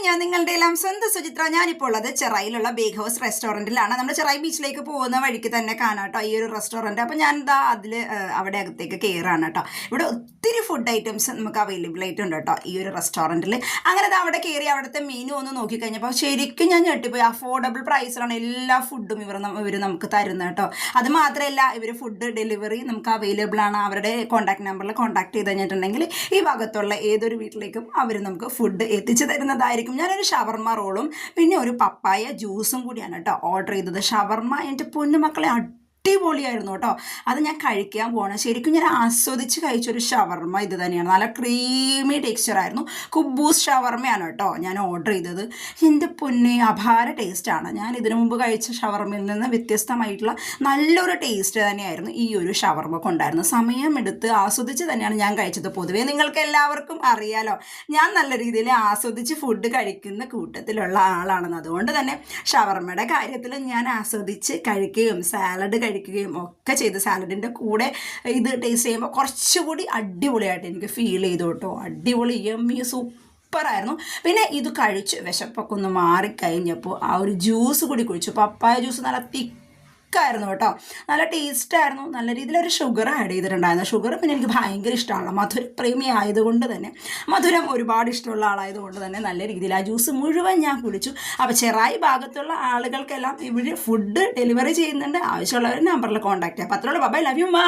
ഞാൻ നിങ്ങളുടെ എല്ലാം സ്വന്തം സുചിത്ര. ഞാനിപ്പോൾ ഉള്ളത് ചെറൈയിലുള്ള ബേഗ് ഹൗസ് റെസ്റ്റോറൻറ്റിലാണ്. നമ്മൾ ചെറൈ ബീച്ചിലേക്ക് പോകുന്ന വഴിക്ക് തന്നെ കാണാം കേട്ടോ ഈ ഒരു റെസ്റ്റോറൻറ്റ്. അപ്പോൾ ഞാൻ എന്താ അവിടെ അകത്തേക്ക് കയറാണ് കേട്ടോ. ഇവിടെ ഒത്തിരി ഫുഡ് ഐറ്റംസ് നമുക്ക് അവൈലബിൾ ആയിട്ടുണ്ട് കേട്ടോ ഈ ഒരു റെസ്റ്റോറൻറ്റിൽ. അങ്ങനെ അവിടെ കയറി അവിടുത്തെ മെനു ഒന്ന് നോക്കിക്കഴിഞ്ഞപ്പോൾ ശരിക്കും ഞാൻ ഞെട്ടിപ്പോയി. അഫോർഡബിൾ പ്രൈസിലാണ് എല്ലാ ഫുഡും ഇവർ നമുക്ക് തരുന്നത് കേട്ടോ. അത് മാത്രമല്ല, ഇവർ ഫുഡ് ഡെലിവറി നമുക്ക് അവൈലബിൾ ആണ്. അവരുടെ കോൺടാക്ട് നമ്പറിൽ കോൺടാക്ട് ചെയ്ത് കഴിഞ്ഞിട്ടുണ്ടെങ്കിൽ ഈ ഭാഗത്തുള്ള ഏതൊരു വീട്ടിലേക്കും അവർ നമുക്ക് ഫുഡ് എത്തിച്ചു തരുന്നതായിരിക്കും. ഞാനൊരു ഷവർമ റോളും പിന്നെ ഒരു പപ്പായ ജ്യൂസും കൂടിയാണ് കേട്ടോ ഓർഡർ ചെയ്തത്. ഷവർമ എൻ്റെ പൊന്നുമക്കളെ അടിപൊളിയായിരുന്നു കേട്ടോ. അത് ഞാൻ കഴിക്കാൻ പോകണം. ശരിക്കും ഞാൻ ആസ്വദിച്ച് കഴിച്ചൊരു ഷവർമ ഇത് തന്നെയാണ്. നല്ല ക്രീമി ടെക്സ്ചറായിരുന്നു. കുബൂസ് ഷവർമയാണ് കേട്ടോ ഞാൻ ഓർഡർ ചെയ്തത്. എൻ്റെ പൊന്നെ അപാര ടേസ്റ്റാണ്. ഞാൻ ഇതിനു മുമ്പ് കഴിച്ച ഷവർമയിൽ നിന്ന് വ്യത്യസ്തമായിട്ടുള്ള നല്ലൊരു ടേസ്റ്റ് തന്നെയായിരുന്നു ഈ ഒരു ഷവർമ കൊണ്ടായിരുന്നു. സമയമെടുത്ത് ആസ്വദിച്ച് തന്നെയാണ് ഞാൻ കഴിച്ചത്. പൊതുവേ നിങ്ങൾക്ക് എല്ലാവർക്കും അറിയാലോ, ഞാൻ നല്ല രീതിയിൽ ആസ്വദിച്ച് ഫുഡ് കഴിക്കുന്ന കൂട്ടത്തിലുള്ള ആളാണെന്ന്. അതുകൊണ്ട് തന്നെ ഷവർമയുടെ കാര്യത്തിൽ ഞാൻ ആസ്വദിച്ച് കഴിക്കുകയും സാലഡ് കഴിക്കുകയും ഒക്കെ ചെയ്ത് സാലഡിൻ്റെ കൂടെ ഇത് ടേസ്റ്റ് ചെയ്യുമ്പോൾ കുറച്ചുകൂടി അടിപൊളിയായിട്ട് എനിക്ക് ഫീൽ ചെയ്തു കേട്ടോ. അടിപൊളി യമ്മി സൂപ്പറായിരുന്നു. പിന്നെ ഇത് കഴിച്ച് വിശപ്പൊക്കെ ഒന്ന് മാറിക്കഴിഞ്ഞപ്പോൾ ആ ഒരു ജ്യൂസ് കൂടി കുടിച്ചു. പപ്പായ ജ്യൂസ് നല്ല തിക്കായിരുന്നു കേട്ടോ. നല്ല ടേസ്റ്റായിരുന്നു. നല്ല രീതിയിലൊരു ഷുഗർ ആഡ് ചെയ്തിട്ടുണ്ടായിരുന്നു. ഷുഗർ പിന്നെ എനിക്ക് ഭയങ്കര ഇഷ്ടമാണ്. മധുരപ്രേമി ആയതുകൊണ്ട് തന്നെ, മധുരം ഒരുപാട് ഇഷ്ടമുള്ള ആളായതുകൊണ്ട് തന്നെ നല്ല രീതിയിൽ ആ ജ്യൂസ് മുഴുവൻ ഞാൻ കുടിച്ചു. അപ്പോൾ ചെറായി ഭാഗത്തുള്ള ആളുകൾക്കെല്ലാം ഇവിടെ ഫുഡ് ഡെലിവറി ചെയ്യുന്നുണ്ട്. ആവശ്യമുള്ളവർ നമ്പറിൽ കോൺടാക്ട് ചെയ്യാം. അപ്പോൾ അത്രയുള്ള ബൈ, ലവ് യു മാ.